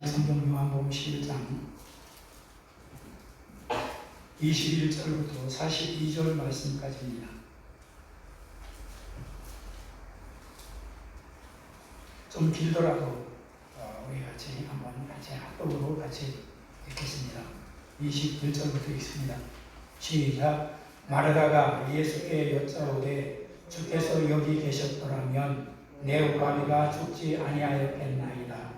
성경 요한복음 11장 21절부터 42절 말씀까지입니다. 좀 길더라도 우리 같이 한번 같이 합독으로 같이 읽겠습니다. 21절부터 읽습니다. 시작. 마르다가 예수께 여짜오되 주께서 여기 계셨더라면 내 오라비가 죽지 아니하였겠나이다.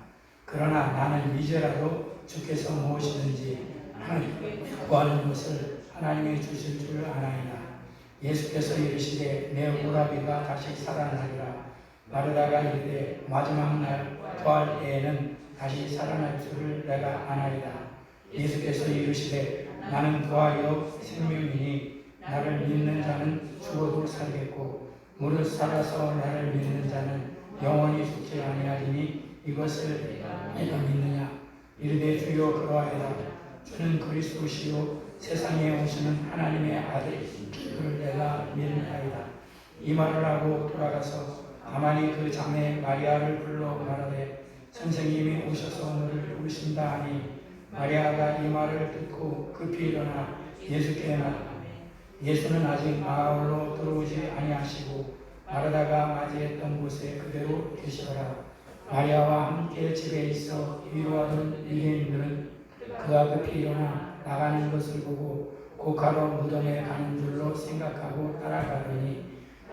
그러나 나는 이제라도 주께서 무엇이든지 구하는 것을 하나님이 주실 줄 아나이다. 예수께서 이르시되 내 오라비가 다시 살아나리라. 마르다가 이르되 마지막 날 부활 때에는 다시 살아날 줄을 내가 아나이다. 예수께서 이르시되 나는 부활이요 생명이니 나를 믿는 자는 죽어도 살겠고 무릇 살아서 나를 믿는 자는 영원히 죽지 아니하리니 이것을 내가 믿느냐. 이르되 주여 그러하이다. 주는 그리스도시요 세상에 오시는 하나님의 아들을 내가 믿나이다. 이 말을 하고 돌아가서 가만히 그 자매 마리아를 불러 말하되 선생님이 오셔서 너를 부르신다 하니 마리아가 이 말을 듣고 급히 일어나 예수께 말하되 예수는 아직 마을로 들어오지 아니하시고 마르다가 맞이했던 곳에 그대로 계시더라. 마리아와 함께 집에 있어 위로하던 유대인들은 그가 급히 일어나 나가는 것을 보고 고가로 무덤에 가는 줄로 생각하고 따라가더니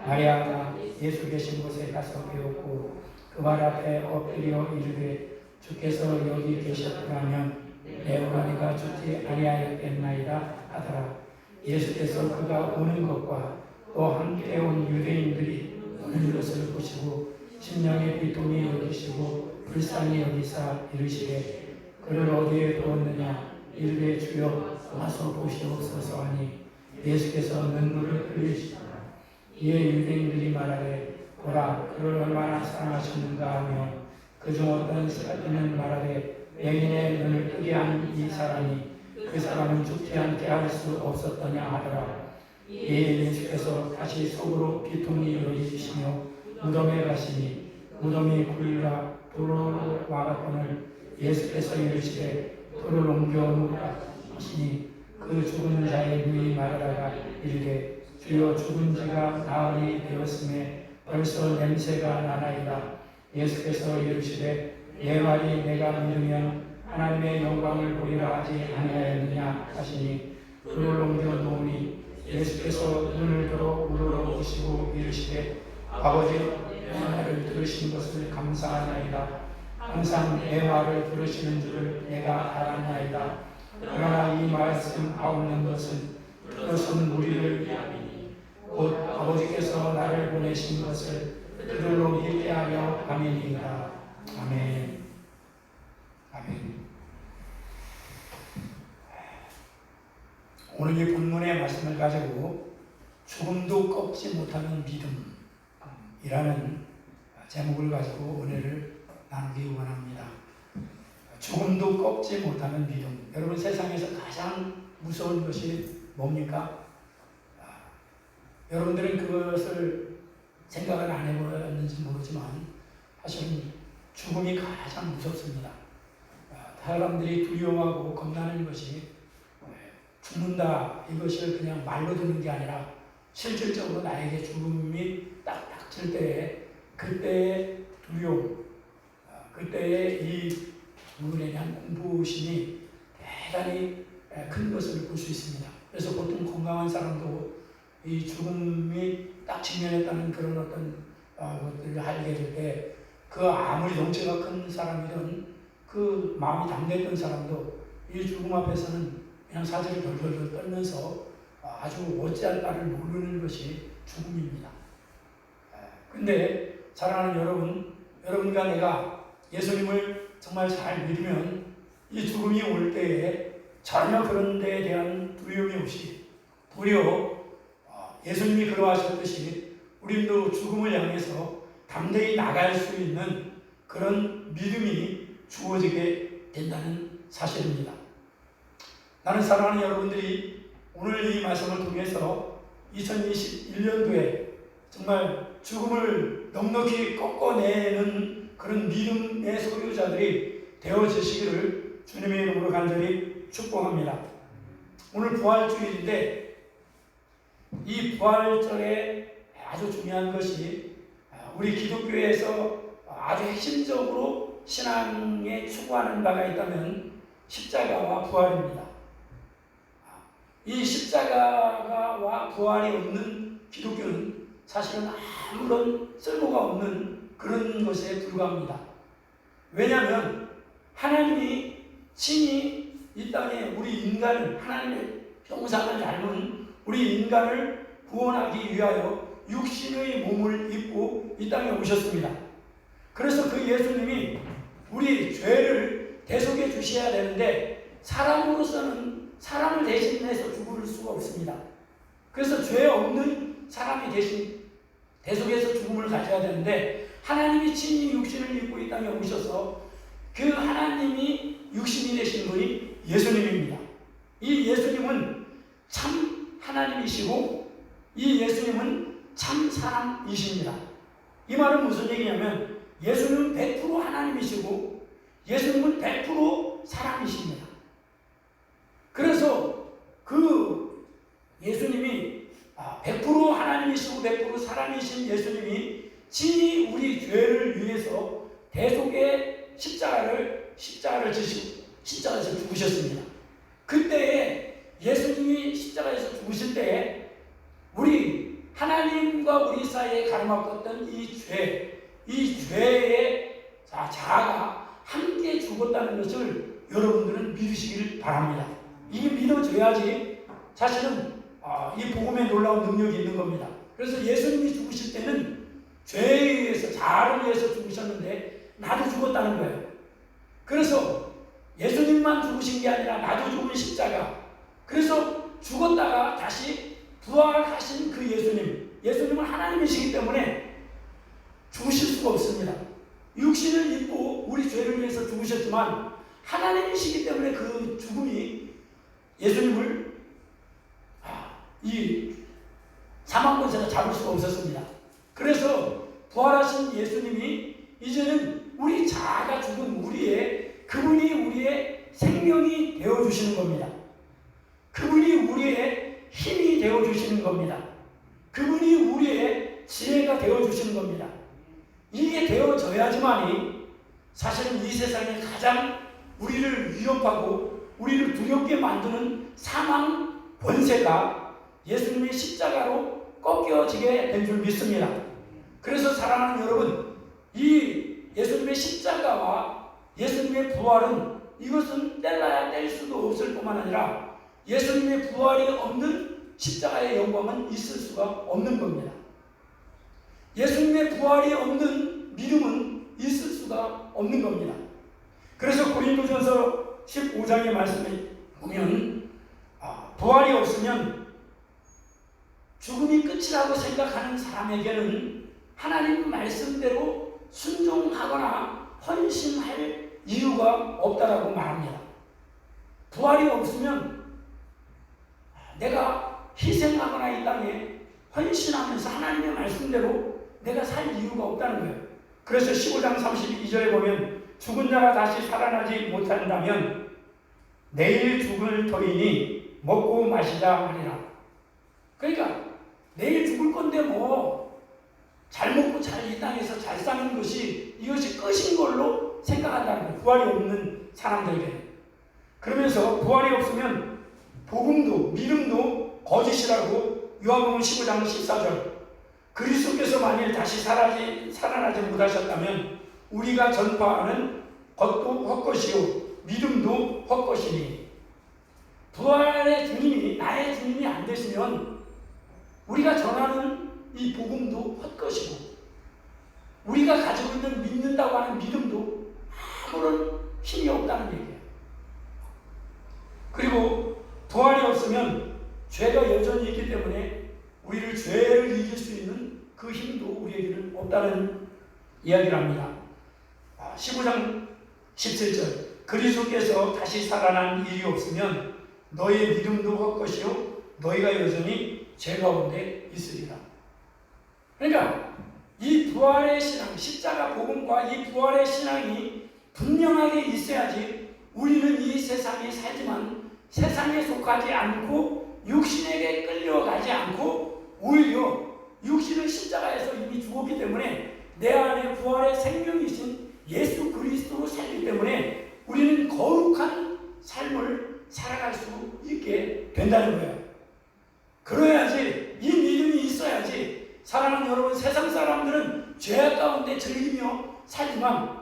마리아가 예수 계신 곳에 가서 배웠고 그 발 앞에 엎드려 이르되 주께서 여기 계셨더라면 내 오라비가 죽지 아니하였겠나이다 하더라. 예수께서 그가 오는 것과 또 함께 온 유대인들이 오는 것을 보시고 심령의 비통이 여기시고 불쌍히 여기사 이르시되 그를 어디에 두었느냐. 이르되 주여 와서 보시옵소서 하니 예수께서 눈물을 흘리시더라. 이에 유대인들이 말하되 보라 그를 얼마나 사랑하셨는가 하며 그중 어떤 사람은 말하되 영인의 눈을 뜨게 한 이 사람이 그 사람은 죽지 않게 할 수 없었더냐 하더라. 이에 예수께서 다시 속으로 비통이 여기시며 무덤에 가시니 무덤이 굴리라 돌로 막았거늘 예수께서 이르시되 돌을 옮겨 놓으라 하시니 그 죽은 자의 누이 마르다가 이르되 주여 죽은 지가 나흘이 되었음에 벌써 냄새가 나나이다. 예수께서 이르시되 내 말이 내가 믿으면 하나님의 영광을 보리라 하지 아니하였느냐 하시니 돌을 옮겨 놓으니 예수께서 눈을 들어 우러러 보시고 이르시되 아버지 내 말을 들으신 것을 감사하나이다. 항상 내 말을 들으시는 줄을 내가 알았나이다. 그러나 이 말씀 하옵는 것은 그것은 우리를 위함이니 곧 아버지께서 나를 보내신 것을 그들로 믿게 하려 함이니이다. 아멘. 아멘. 오늘 이 본문의 말씀을 가지고 죽음도 꺾지 못하는 믿음이라는 제목을 가지고 은혜를 나누기 원합니다. 죽음도 꺾지 못하는 믿음. 여러분 세상에서 가장 무서운 것이 뭡니까? 여러분들은 그것을 생각을 안 해보았는지 모르지만 사실은 죽음이 가장 무섭습니다. 사람들이 두려워하고 겁나는 것이 죽는다 이것을 그냥 말로 듣는 게 아니라 실질적으로 나에게 죽음이 딱 닥칠 때에 그때의 두려움, 그때의 이 부분에 대한 공포심이 대단히 큰 것을 볼 수 있습니다. 그래서 보통 건강한 사람도 이 죽음이 딱 직면했다는 그런 어떤 것들을 알게 될 때 그 아무리 덩치가 큰 사람이든 그 마음이 담대했던 사람도 이 죽음 앞에서는 그냥 사지를 덜덜덜 떨면서 아주 어찌할 바를 모르는 것이 죽음입니다. 근데 사랑하는 여러분과 내가 예수님을 정말 잘 믿으면 이 죽음이 올 때에 전혀 그런 데에 대한 두려움이 없이 도리어 예수님이 그러하셨듯이 우리도 죽음을 향해서 담대히 나갈 수 있는 그런 믿음이 주어지게 된다는 사실입니다. 나는 사랑하는 여러분들이 오늘 이 말씀을 통해서 2021년도에 정말 죽음을 넉넉히 꺾어내는 그런 믿음의 소유자들이 되어지시기를 주님의 이름으로 간절히 축복합니다. 오늘 부활주일인데 이 부활절에 아주 중요한 것이 우리 기독교에서 아주 핵심적으로 신앙에 추구하는 바가 있다면 십자가와 부활입니다. 이 십자가와 부활이 없는 기독교는 사실은 아무런 쓸모가 없는 그런 것에 불과합니다. 왜냐하면 하나님이 친히 이 땅에 우리 인간을, 하나님의 형상을 닮은 우리 인간을 구원하기 위하여 육신의 몸을 입고 이 땅에 오셨습니다. 그래서 그 예수님이 우리 죄를 대속해 주셔야 되는데 사람으로서는 사람을 대신해서 죽을 수가 없습니다. 그래서 죄 없는 사람이 대신 대속해서 죽음을 가져야 되는데 하나님이 친히 육신을 입고 이 땅에 오셔서 그 하나님이 육신이 되신 분이 예수님입니다. 이 예수님은 참 하나님이시고 이 예수님은 참 사람이십니다. 이 말은 무슨 얘기냐면 예수님은 100% 하나님이시고 예수님은 100% 사람이십니다. 그래서 그 예수님이 100% 하나님이시고 100% 사람이신 예수님이 친히 우리 죄를 위해서 대속의 십자가를 지시고 십자가에서 죽으셨습니다. 그때에 예수님이 십자가에서 죽으실 때에 우리 하나님과 우리 사이에 가로막혔던 이 죄의 자아가 함께 죽었다는 것을 여러분들은 믿으시길 바랍니다. 이게 믿어져야지 사실은 이 복음에 놀라운 능력이 있는 겁니다. 그래서 예수님이 죽으실 때는 죄에 의해서, 자아를 위해서 죽으셨는데 나도 죽었다는 거예요. 그래서 예수님만 죽으신 게 아니라 나도 죽은 십자가, 그래서 죽었다가 다시 부활하신 그 예수님은 하나님이시기 때문에 죽으실 수가 없습니다. 육신을 입고 우리 죄를 위해서 죽으셨지만 하나님이시기 때문에 그 죽음이 예수님을 이 사망권세가 잡을 수가 없었습니다. 그래서 부활하신 예수님이 이제는 우리 자아가 죽은 그분이 우리의 생명이 되어주시는 겁니다. 그분이 우리의 힘이 되어주시는 겁니다. 그분이 우리의 지혜가 되어주시는 겁니다. 이게 되어져야지만이 사실은 이 세상에 가장 우리를 위협하고 우리를 두렵게 만드는 사망 권세가 예수님의 십자가로 꺾여지게 된 줄 믿습니다. 그래서 사랑하는 여러분, 이 예수님의 십자가와 예수님의 부활은 이것은 뗄래야 뗄 수도 없을 뿐만 아니라 예수님의 부활이 없는 십자가의 영광은 있을 수가 없는 겁니다. 예수님의 부활이 없는 믿음은 있을 수가 없는 겁니다. 그래서 고린도전서 15장의 말씀에 보면 부활이 없으면 죽음이 끝이라고 생각하는 사람에게는 하나님 말씀대로 순종하거나 헌신할 이유가 없다라고 말합니다. 부활이 없으면 내가 희생하거나 이 땅에 헌신하면서 하나님의 말씀대로 내가 살 이유가 없다는 거예요. 그래서 15장 32절에 보면 죽은 자가 다시 살아나지 못한다면 내일 죽을 터이니 먹고 마시자 하리라. 그러니까 내일 죽을 건데 잘 먹고 잘 이 땅에서 잘 사는 것이 이것이 끝인 걸로 생각한다는 거예요. 부활이 없는 사람들에게는. 그러면서 부활이 없으면 복음도 믿음도 거짓이라고 요한복음 15장 14절 그리스도께서 만일 다시 살아나지 못하셨다면 우리가 전파하는 것도 헛것이요 믿음도 헛것이니 부활의 주님이 나의 주님이 안 되시면 우리가 전하는 이 복음도 헛것이고 우리가 가지고 있는 믿는다고 하는 믿음도 아무런 힘이 없다는 얘기예요. 그리고 부활이 없으면 죄가 여전히 있기 때문에 우리를 죄를 이길 수 있는 그 힘도 우리에게는 없다는 이야기를 합니다. 15장 17절 그리스도께서 다시 살아난 일이 없으면 너희의 믿음도 헛것이요 너희가 여전히 죄 가운데 있으리라. 그러니까 이 부활의 신앙, 십자가 복음과 이 부활의 신앙이 분명하게 있어야지 우리는 이 세상에 살지만 세상에 속하지 않고 육신에게 끌려가지 않고 오히려 육신은 십자가에서 이미 죽었기 때문에 내 안에 부활의 생명이신 예수 그리스도로 살기 때문에 우리는 거룩한 삶을 살아갈 수 있게 된다는 거예요. 그래야지, 이 믿음이 있어야지. 사랑하는 여러분, 세상 사람들은 죄악 가운데 즐기며 살지만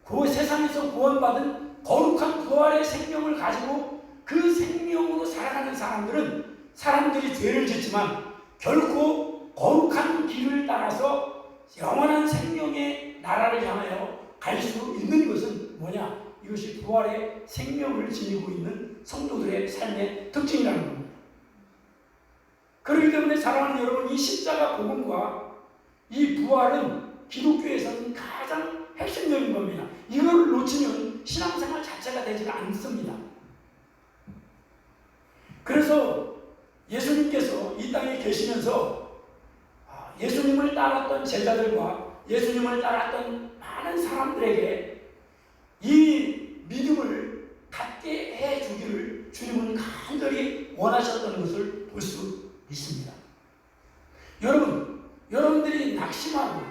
그 세상에서 구원받은 거룩한 부활의 생명을 가지고 그 생명으로 살아가는 사람들은 사람들이 죄를 짓지만 결코 거룩한 길을 따라서 영원한 생명의 나라를 향하여 갈 수 있는 것은 뭐냐? 이것이 부활의 생명을 지니고 있는 성도들의 삶의 특징이라는 겁니다. 그렇기 때문에 사랑하는 여러분, 이 십자가 복음과 이 부활은 기독교에서는 가장 핵심적인 겁니다. 이걸 놓치면 신앙생활 자체가 되지 않습니다. 그래서 예수님께서 이 땅에 계시면서 예수님을 따랐던 제자들과 예수님을 따랐던 많은 사람들에게 이 믿음을 갖게 해주기를 주님은 간절히 원하셨던 것을 볼 수 있습니다. 여러분들이 낙심하고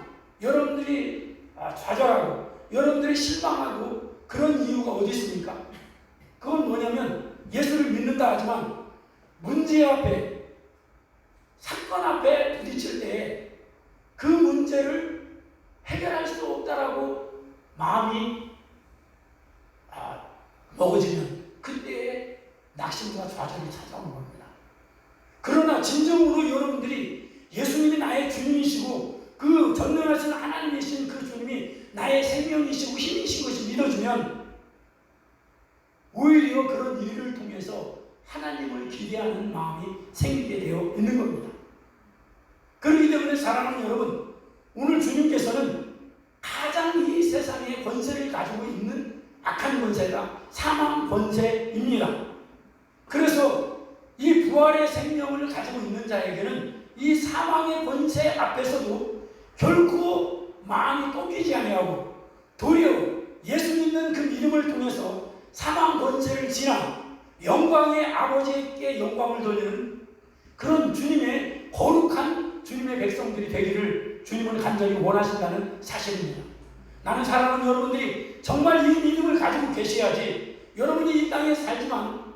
여러분들이 좌절하고 여러분들이 실망하고 그런 이유가 어디 있습니까? 그건 뭐냐면 예수를 믿는다 하지만 문제 앞에, 사건 앞에 부딪힐 때 그 문제를 해결할 수 없다라고 마음이 먹어지면 그때의 낙심과 좌절이 찾아오는 겁니다. 그러나 진정으로 여러분들이 예수님이 나의 주님이시고 그 전능하신 하나님이신 그 주님이 나의 생명이시고 힘이신 것을 믿어주면 오히려 그런 일을 통해서 하나님을 기대하는 마음이 생기게 되어 있는 겁니다. 그렇기 때문에 사랑하는 여러분, 오늘 주님께서는 가장 이 세상의 권세를 가지고 있는 악한 권세가 사망 권세입니다. 그래서 이 부활의 생명을 가지고 있는 자에게는 이 사망의 권세 앞에서도 결코 마음이 꺾이지 아니하고 도리어 예수 믿는 그 믿음을 통해서 사망 권세를 지나 영광의 아버지께 영광을 돌리는 그런 주님의 거룩한 주님의 백성들이 되기를 주님은 간절히 원하신다는 사실입니다. 나는 사랑하는 여러분들이 정말 이 믿음을 가지고 계셔야지 여러분이 이 땅에 살지만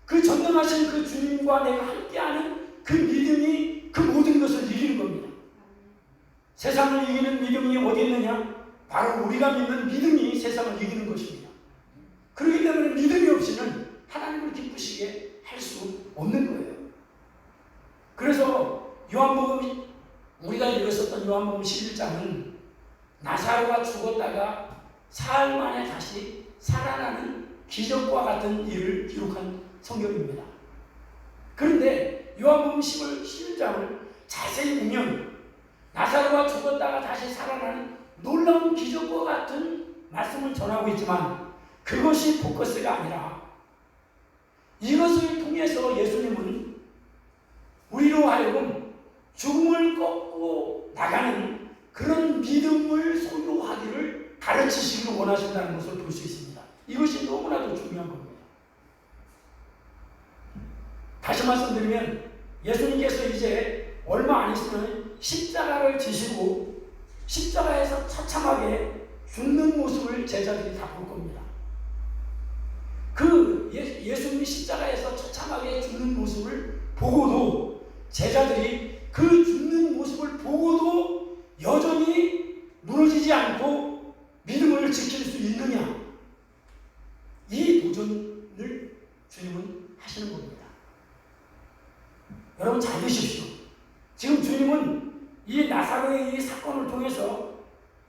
그 전능하신 그 주님과 내가 함께하는 그 믿음이 그 모든 것을 이기는 겁니다. 세상을 이기는 믿음이 어디 있느냐? 바로 우리가 믿는 믿음이 세상을 이기는 것입니다. 그렇기 때문에 믿음이 없이는 하나님을 기쁘시게 할 수 없는 거예요. 그래서 요한복음, 우리가 읽었었던 요한복음 11장은 나사로가 죽었다가 사흘 만에 다시 살아나는 기적과 같은 일을 기록한 성경입니다. 그런데 요한복음 11장을 자세히 보면 나사로가 죽었다가 다시 살아나는 놀라운 기적과 같은 말씀을 전하고 있지만 그것이 포커스가 아니라 이것을 통해서 예수님은 우리로 하여금 죽음을 꺾고 나가는 그런 믿음을 소유하기를 가르치시기를 원하신다는 것을 볼 수 있습니다. 이것이 너무나도 중요한 겁니다. 다시 말씀드리면 예수님께서 이제 얼마 안 있으면 십자가를 지시고 십자가에서 처참하게 죽는 모습을 제자들이 다 볼 겁니다. 그 예수님이 십자가에서 처참하게 죽는 모습을 보고도 제자들이 그 죽는 모습을 보고도 여전히 무너지지 않고 믿음을 지킬 수 있느냐, 이 도전을 주님은 하시는 겁니다. 여러분 잘 드십시오. 지금 주님은 이 나사로의 이 사건을 통해서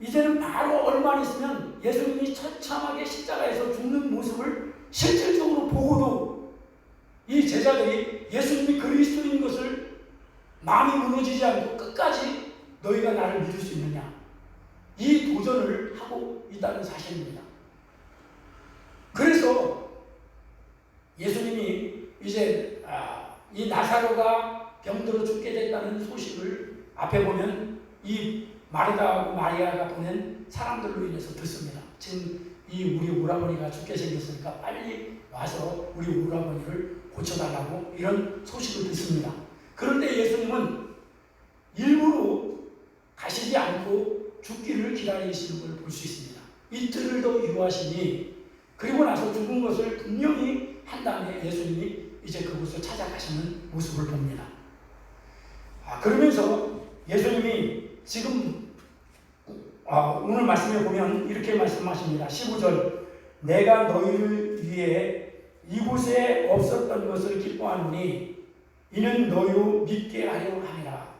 이제는 바로 얼마 안 있으면 예수님이 처참하게 십자가에서 죽는 모습을 실질적으로 보고도 이 제자들이 예수님이 그리스도인 것을 마음이 무너지지 않고 끝까지 너희가 나를 믿을 수 있느냐, 이 도전을 하고 있다는 사실입니다. 그래서 예수님이 이제 이 나사로가 병들어 죽게 됐다는 소식을 앞에 보면 이 마르다하고 마리아가 보낸 사람들로 인해서 듣습니다. 지금 이 우리 오라버니가 죽게 생겼으니까 빨리 와서 우리 오라버니를 고쳐달라고 이런 소식을 듣습니다. 그런데 예수님은 일부러 가시지 않고 죽기를 기다리시는 걸 볼 수 있습니다. 이틀을 더 유하시니 그리고 나서 죽은 것을 분명히 한 다음에 예수님이 이제 그곳을 찾아가시는 모습을 봅니다. 그러면서 예수님이 지금 오늘 말씀에 보면 이렇게 말씀하십니다. 15절 내가 너희를 위해 이곳에 없었던 것을 기뻐하노니 이는 너희로 믿게 하려 함이라.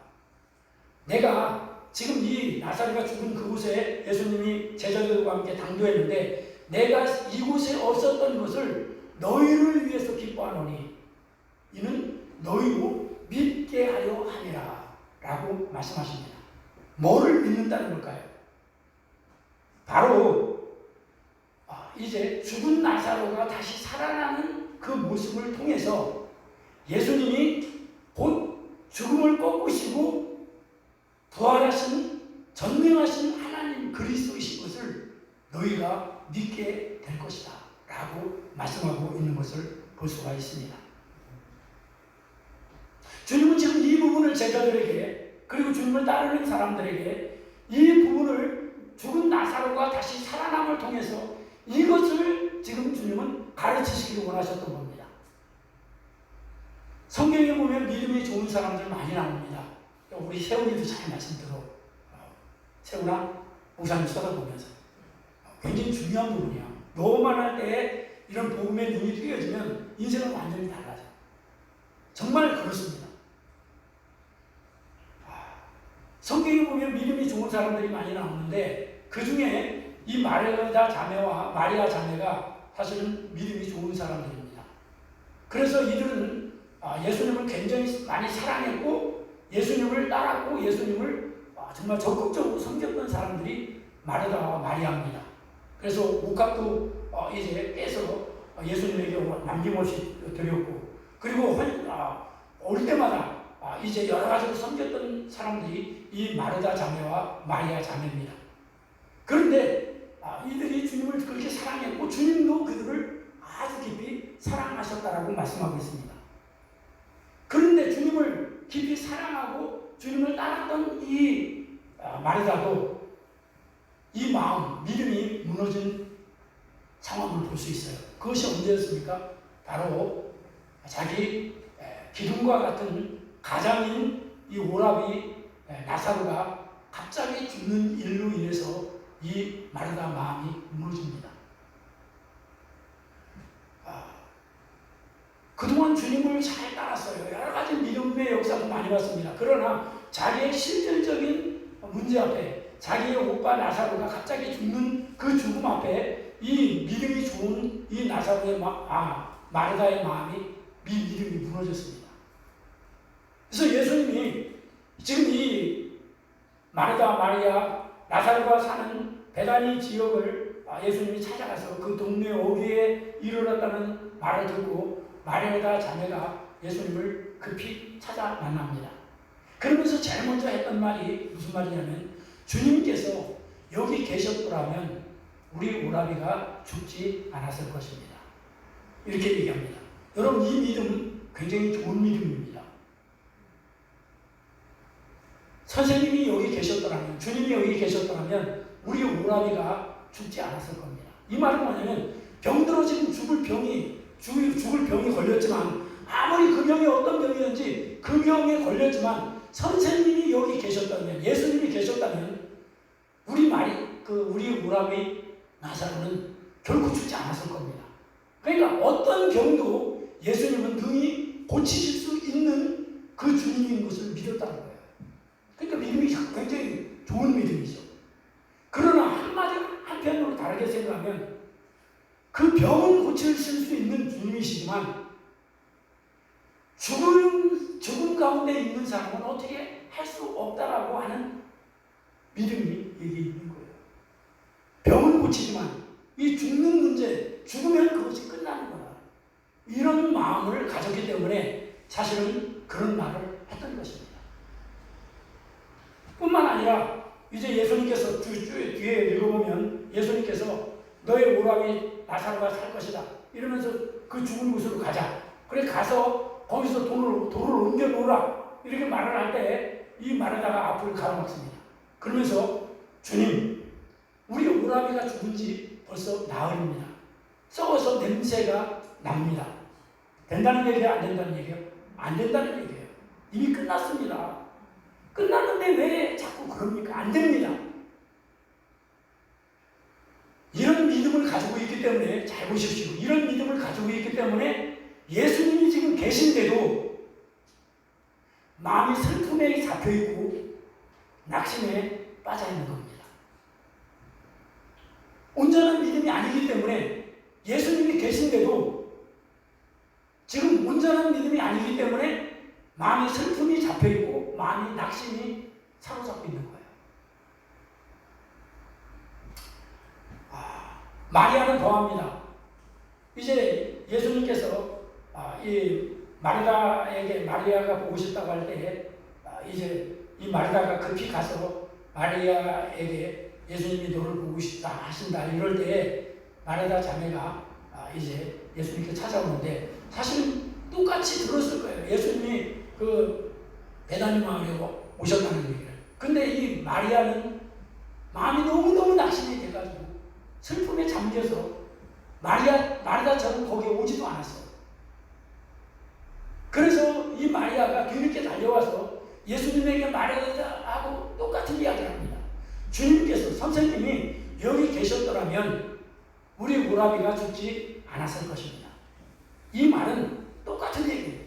내가 지금 이 나사로가 죽은 그곳에 예수님이 제자들과 함께 당도했는데 내가 이곳에 없었던 것을 너희를 위해서 기뻐하노니 이는 너희로 믿게 하려 함이라 라고 말씀하십니다. 뭐를 믿는다는 걸까요? 바로 이제 죽은 나사로가 다시 살아나는 그 모습을 통해서 예수님이 곧 죽음을 꺾으시고 부활하신 전능하신 하나님 그리스도이신 것을 너희가 믿게 될 것이다 라고 말씀하고 있는 것을 볼 수가 있습니다. 주님은 지금 이 부분을 제자들에게 그리고 주님을 따르는 사람들에게 이 부분을 죽은 나사로가 다시 살아남을 통해서 이것을 지금 주님은 가르치시기를 원하셨던 겁니다. 성경에 보면 믿음이 좋은 사람들 많이 나옵니다. 우리 세훈이도 잘 말씀 들어. 세훈아, 목사님 쳐다보면서 굉장히 중요한 부분이야. 너만 할 때 이런 복음의 눈이 뜨여지면 인생은 완전히 달라져. 정말 그렇습니다. 성경에 보면 믿음이 좋은 사람들이 많이 나오는데 그 중에 이 마리아 자매가 사실은 믿음이 좋은 사람들입니다. 그래서 이들은 예수님을 굉장히 많이 사랑했고 예수님을 따랐고 예수님을 정말 적극적으로 섬겼던 사람들이 마르다와 마리아입니다. 그래서 옷값도 이제 빼서 예수님에게 남김없이 드렸고 그리고 올 때마다 이제 여러 가지로 섬겼던 사람들이 이 마르다 자매와 마리아 자매입니다. 그런데 이들이 주님을 그렇게 사랑했고 주님도 그들을 아주 깊이 사랑하셨다라고 말씀하고 있습니다. 그런데 주님을 깊이 사랑하고 주님을 따랐던 이 마르다도 이 마음, 믿음이 무너진 상황을 볼 수 있어요. 그것이 언제였습니까? 바로 자기 기둥과 같은 가장인 이 오라비 나사로가 갑자기 죽는 일로 인해서 이 마르다 마음이 무너집니다. 그동안 주님을 잘 따랐어요. 여러 가지 믿음의 역사도 많이 봤습니다. 그러나 자기의 실질적인 문제 앞에 자기의 오빠 나사로가 갑자기 죽는 그 죽음 앞에 이 믿음이 좋은 이 나사로의 마르다의 마음이 믿음이 무너졌습니다. 그래서 예수님이 지금 이 마르다 마리아 나사로가 사는 베다니 지역을 예수님이 찾아가서 그 동네 어귀에 이르렀다는 말을 듣고 마리아 자매가 예수님을 급히 찾아 만납니다. 그러면서 제일 먼저 했던 말이 무슨 말이냐면 주님께서 여기 계셨더라면 우리 오라비가 죽지 않았을 것입니다. 이렇게 얘기합니다. 여러분 이 믿음 굉장히 좋은 믿음입니다. 선생님이 여기 계셨더라면 주님이 여기 계셨더라면 우리 오라비가 죽지 않았을 겁니다. 이 말은 뭐냐면 병들어 지금 죽을 병이 걸렸지만 아무리 그 병이 어떤 병이든지 그 병에 걸렸지만 선생님이 여기 계셨다면 예수님이 계셨다면 우리 오라비 나사로는 결코 죽지 않았을 겁니다. 그러니까 어떤 병도 예수님은 능히 고치실 수 있는 그 주님인 것을 믿었다는 거예요. 그러니까 믿음이 굉장히 좋은 믿음이죠. 그러나 한편으로 다르게 생각하면 그 병은 고치실 수 있는 주님이시지만 죽음 가운데 있는 사람은 어떻게 할 수 없다라고 하는 믿음이 여기 있는 거예요. 병은 고치지만 이 죽는 문제, 죽으면 그것이 끝나는 거다. 이런 마음을 가졌기 때문에 사실은 그런 말을 했던 것입니다. 뿐만 아니라 이제 예수님께서 뒤에 읽어보면 예수님께서 너의 오라비 나사로가 살 것이다. 이러면서 그 죽은 곳으로 가자. 그래 가서 거기서 돌을 옮겨 놓으라. 이렇게 말을 할 때 이 마르다가 앞을 가로막습니다. 그러면서 주님, 우리 오라비가 죽은 지 벌써 나흘입니다. 썩어서 냄새가 납니다. 된다는 얘기예요? 안 된다는 얘기예요? 안 된다는 얘기예요. 이미 끝났습니다. 끝났는데 왜 자꾸 그럽니까? 안 됩니다. 이런 믿음을 가지고 있기 때문에, 잘 보십시오. 이런 믿음을 가지고 있기 때문에 예수님이 지금 계신데도 마음이 슬픔에 잡혀있고 낙심에 빠져있는 겁니다. 온전한 믿음이 아니기 때문에, 예수님이 계신데도 지금 온전한 믿음이 아니기 때문에 마음이 슬픔이 잡혀있고 마음이 낙심이 사로잡고 있는 거예요. 마리아는 더합니다. 이제 예수님께서 이 마리아가 보고 싶다고 할 때 이제 이 마리아가 급히 가서 마리아에게 예수님이 너를 보고 싶다 하신다 이럴 때 마리아 자매가 이제 예수님께 찾아오는데 사실은 똑같이 들었을 거예요. 예수님이 그 베다니 마을에 오셨다는 얘기를. 근데 이 마리아는 마음이 너무너무 낙심이 돼가지고 슬픔에 잠겨서 마리아처럼 거기에 오지도 않았어요. 그래서 이 마리아가 뒤늦게 달려와서 예수님에게 마리아하고 똑같은 이야기를 합니다. 주님께서, 선생님이 여기 계셨더라면 우리 오라비가 죽지 않았을 것입니다. 이 말은 똑같은 얘기예요.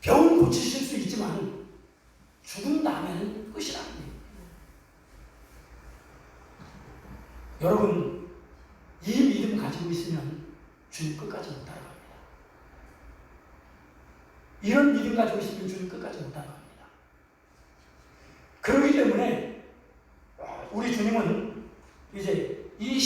병은 고치실 수 있지만 죽은 다음에는 끝이라는 얘기예요. 여러분, 이 믿음 가지고 있으면 주님 끝까지 못 따라갑니다. 이런 믿음 가지고 있으면 주님 끝까지 못 따라갑니다. 그렇기 때문에 우리 주님은 이제 이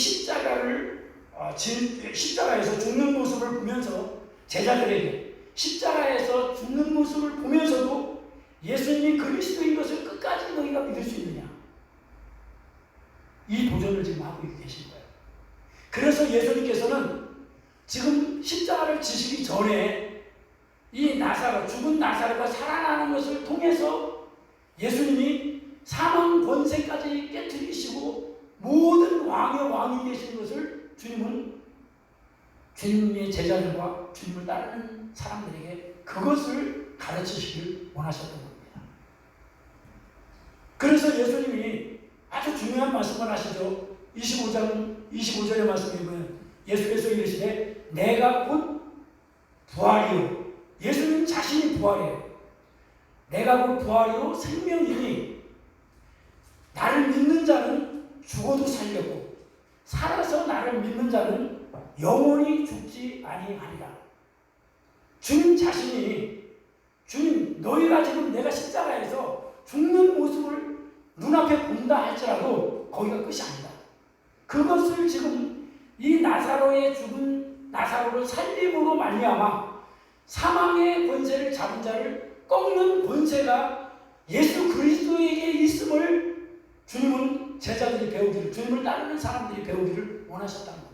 십자가에서 죽는 모습을 보면서 제자들에게 십자가에서 죽는 모습을 보면서도 예수님이 그리스도인 것을 끝까지 너희가 믿을 수 있느냐, 이 도전을 지금 하고 계신 거예요. 그래서 예수님께서는 지금 십자가를 지시기 전에 이 죽은 나사로가 살아나는 것을 통해서 예수님이 사망 권세까지 깨뜨리시고 모든 왕의 왕이 되신 것을 주님의 제자들과 주님을 따르는 사람들에게 그것을 가르치시길 원하셨던 겁니다. 그래서 예수님이 아주 중요한 말씀을 하시죠. 25절의 말씀에 보면 예수께서 이르시되 내가 곧 부활이요. 예수님 자신이 부활이에요. 내가 곧 부활이요 생명이니 나를 믿는 자는 죽어도 살려고 살아서 나를 믿는 자는 영원히 죽지 아니하리라. 주님 자신이, 주님 너희가 지금 내가 십자가에서 죽는 모습을 눈앞에 본다 할지라도 거기가 끝이 아니다. 그것을 지금 이 죽은 나사로를 살림으로 말미암아 사망의 권세를 잡은 자를 꺾는 권세가 예수 그리스도에게 있음을 주님은 제자들이 배우기를, 주님을 따르는 사람들이 배우기를 원하셨다는 겁니다.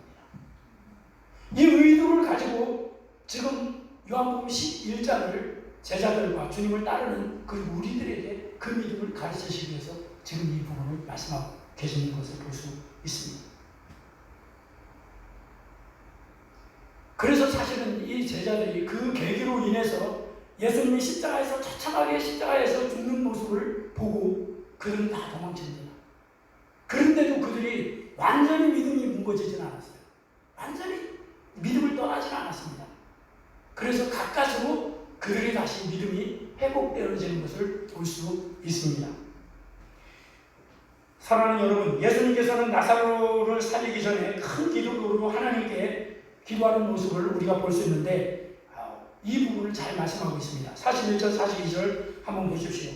이 의도를 가지고 지금 요한복음 11장을 제자들과 주님을 따르는 그리고 우리들에게 그 믿음을 가르치시기 위해서 지금 이 부분을 말씀하고 계시는 것을 볼 수 있습니다. 그래서 사실은 이 제자들이 그 계기로 인해서 예수님이 십자가에서 처참하게 십자가에서 죽는 모습을 보고 그들은 다 도망칩니다. 그런데도 그들이 완전히 믿음이 뭉거지진 않았어요. 완전히 믿음을 떠나진 않았습니다. 그래서 가까스로 그들이 다시 믿음이 회복되어지는 것을 볼 수 있습니다. 사랑하는 여러분, 예수님께서는 나사로를 살리기 전에 큰 기도로 하나님께 기도하는 모습을 우리가 볼 수 있는데 이 부분을 잘 말씀하고 있습니다. 41절, 42절 한번 보십시오.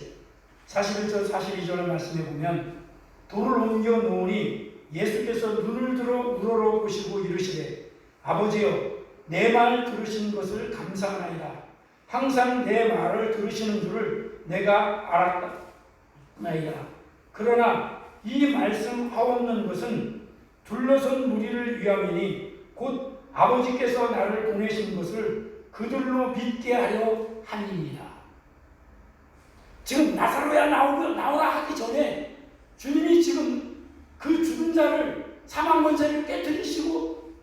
41절, 42절을 말씀해 보면 돌을 옮겨 놓으니 예수께서 눈을 들어 우러러보시고 이르시되 아버지여 내 말 들으시는 것을 감사하나이다. 항상 내 말을 들으시는 줄을 내가 알았나이다. 그러나 이 말씀하옵는 것은 둘러선 무리를 위함이니 곧 아버지께서 나를 보내신 것을 그들로 믿게 하려 함입니다. 지금 나사로야 나오라 하기 전에 주님이 지금 그 죽은 자를 사망 권세를 깨뜨리시고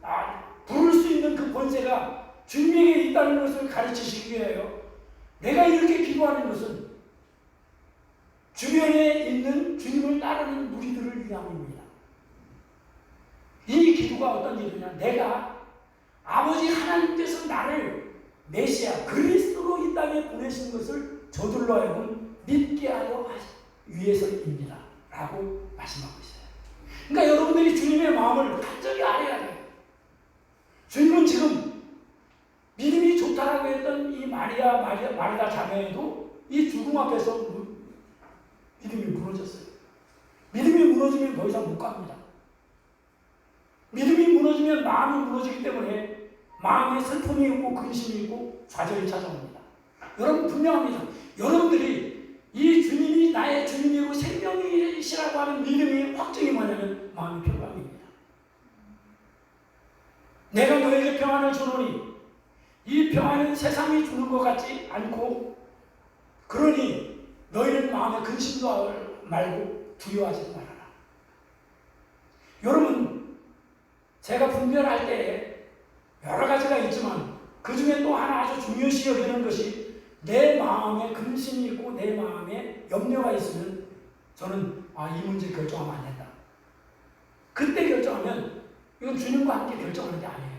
부를 수 있는 그 권세가 주님에게 있다는 것을 가르치시기 위하여 내가 이렇게 기도하는 것은 주변에 있는 주님을 따르는 무리들을 위함입니다. 이 기도가 어떤 기도냐? 내가 아버지 하나님께서 나를 메시아 그리스도로 이 땅에 보내신 것을 저들로 하여금 믿게 하려 위해서입니다. 라고 말씀하고 있어요. 그러니까 여러분들이 주님의 마음을 간절히 알아야 돼요. 주님은 지금 믿음이 좋다라고 했던 이 마리아 자매도 이 죽음 앞에서 믿음이 무너졌어요. 믿음이 무너지면 더 이상 못 갑니다. 믿음이 무너지면 마음이 무너지기 때문에 마음에 슬픔이 있고 근심이 있고 좌절이 찾아옵니다. 여러분 분명합니다. 여러분들이 이 주님이 나의 주님이고 생명이시라고 하는 믿음이 확증이 뭐냐면 마음의 평강입니다. 내가 너에게 평안을 주노니 이 평안은 세상이 주는 것 같지 않고 그러니 너희는 마음에 근심도 말고 두려워하지 말아라. 여러분 제가 분별할 때 여러 가지가 있지만 그 중에 또 하나 아주 중요시 여기는 것이 내 마음에 근심이 있고 내 마음에 염려가 있으면 저는 이 문제 결정하면 안 된다. 그때 결정하면 이건 주님과 함께 결정하는 게 아니에요.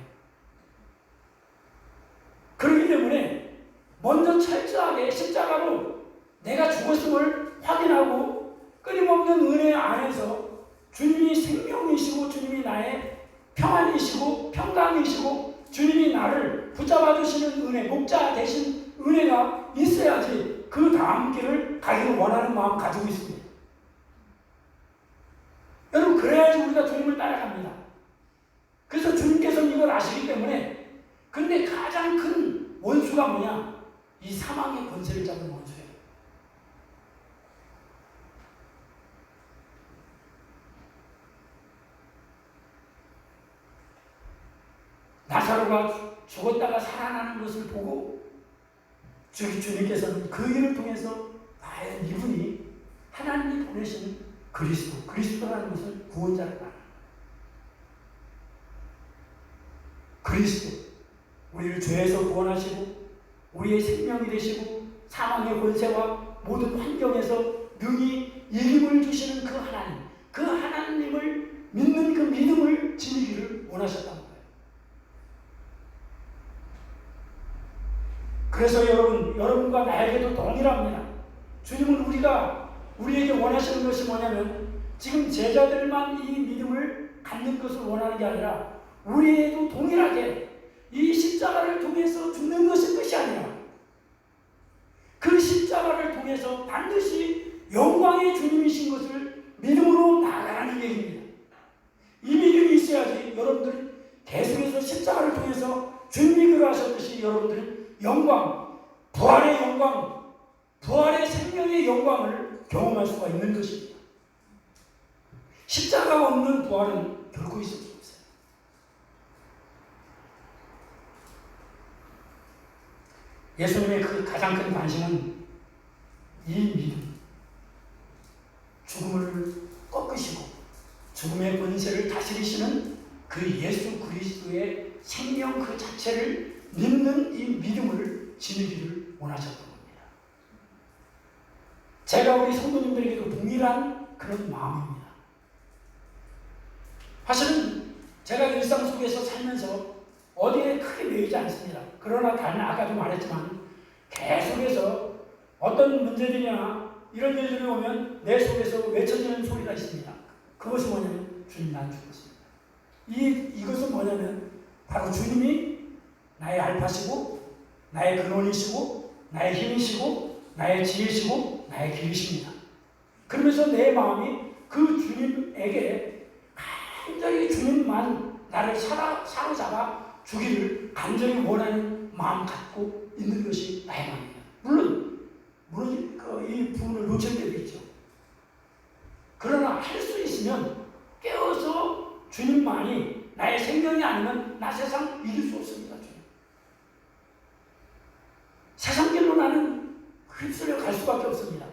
그렇기 때문에 먼저 철저하게 십자가로 내가 죽었음을 확인하고 끊임없는 은혜 안에서 주님이 생명이시고 주님이 나의 평안이시고 평강이시고 주님이 나를 붙잡아 주시는 은혜, 목자 되신 은혜가 있어야지 그 다음 길을 가기를 원하는 마음 가지고 있습니다. 여러분 그래야지 우리가 주님을 따라갑니다. 그래서 주님께서는 이걸 아시기 때문에 근데 가장 큰 원수가 뭐냐? 이 사망의 권세를 잡는 원수예요. 나사로가 죽었다가 살아나는 것을 보고 주님께서는 그 일을 통해서 과연 이분이 하나님이 보내신 그리스도라는 것을 구원자를 말합니다. 그리스도, 우리를 죄에서 구원하시고 우리의 생명이 되시고 사망의 권세와 모든 환경에서 능히 이김을 주시는 그 하나님을 믿는 그 믿음을 지니기를 원하셨다는 거예요. 그래서 여러분과 나에게도 동일합니다. 주님은 우리에게 원하시는 것이 뭐냐면 지금 제자들만 이 믿음을 갖는 것을 원하는 게 아니라 우리에도 동일하게 이 십자가를 통해서 죽는 것이 끝이 아니라 그 십자가를 통해서 반드시 영광의 주님이신 것을 믿음으로 나아가는 얘기입니다. 이 믿음이 있어야지 여러분들이 계속해서 십자가를 통해서 주님이 그러하셨듯이 여러분들은 영광, 부활의 영광, 부활의 생명의 영광을 경험할 수가 있는 것입니다. 십자가가 없는 부활은 결코 있을 수 없어요. 예수님의 그 가장 큰 관심은 이 믿음, 죽음을 꺾으시고 죽음의 권세를 다스리시는 그 예수 그리스도의 생명 그 자체를 믿는 이 믿음을 지니기를 원하셨던 겁니다. 제가 우리 성도님들에게도 동일한 그런 마음입니다. 사실은 제가 일상 속에서 살면서 어디에 크게 매이지 않습니다. 그러나 아까도 말했지만 계속해서 어떤 문제들이나 이런 일들이 오면 내 속에서 외쳐지는 소리가 있습니다. 그것이 뭐냐면 주님 난 죽었습니다. 이것은 뭐냐면 바로 주님이 나의 알파시고 나의 근원이시고 나의 힘이시고 나의 지혜시고 나의 길이십니다. 그러면서 내 마음이 그 주님에게 간절히 주님만 나를 사로잡아 주기를 간절히 원하는 마음 갖고 있는 것이 나의 마음입니다. 물론 이 부분을 놓칠 때도 있죠. 그러나 할 수 있으면 깨어서 주님만이 나의 생명이 아니면 나 세상 이길 수 없습니다. 주님. 세상 길로 나는 휩쓸려 갈 수밖에 없습니다.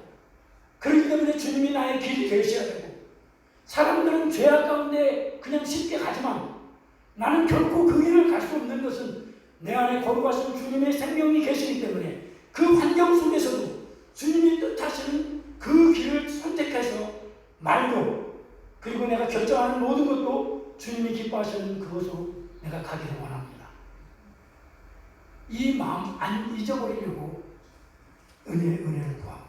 그렇기 때문에 주님이 나의 길이 되셔야 되고, 사람들은 죄악 가운데 그냥 쉽게 가지만 나는 결코 그 길을 갈 수 없는 것은 내 안에 거룩하신 주님의 생명이 계시기 때문에 그 환경 속에서도 주님이 뜻하시는 그 길을 선택해서 말도, 그리고 내가 결정하는 모든 것도 주님이 기뻐하시는 그것으로 내가 가기를 원합니다. 이 마음 안 잊어버리려고 은혜를 구합니다.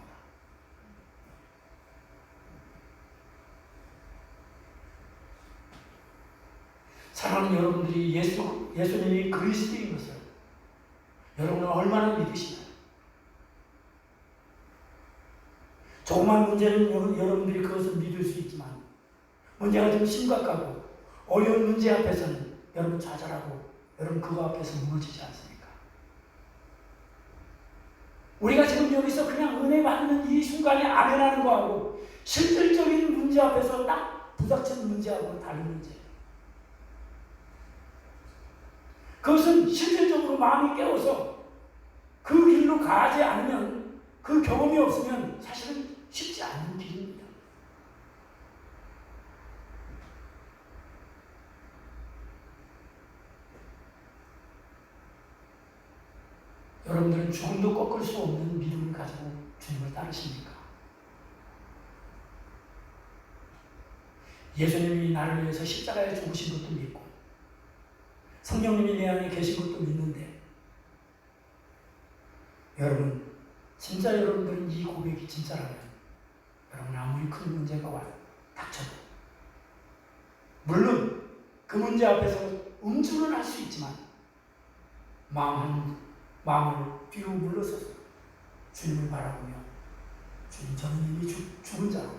사랑하는 여러분들이 예수님이 그리스도인 것을 여러분은 얼마나 믿으시나요? 조그만 문제는 여러분들이 그것을 믿을 수 있지만, 문제가 좀 심각하고 어려운 문제 앞에서는 여러분 좌절하고 여러분 그거 앞에서 무너지지 않습니까? 우리가 지금 여기서 그냥 은혜 받는 이 순간에 아멘하는 거하고 실질적인 문제 앞에서 딱 부닥치는 문제하고는 다른 문제예요. 그것은 실질적으로 마음이 깨워서 그 길로 가지 않으면, 그 경험이 없으면 사실은 쉽지 않은 길입니다. 여러분들은 죽음도 꺾을 수 없는 믿음을 가지고 주님을 따르십니까? 예수님이 나를 위해서 십자가에 죽으신 것도 믿고 성령님이 내 안에 계신 것도 믿는데, 여러분 진짜 여러분들은 이 고백이 진짜라면 여러분 아무리 큰 문제가 닥쳐도, 물론 그 문제 앞에서 음주는 할 수 있지만 마음을 뒤로 물러서서 주님을 바라보며, 주님 저는 이미 죽은 자로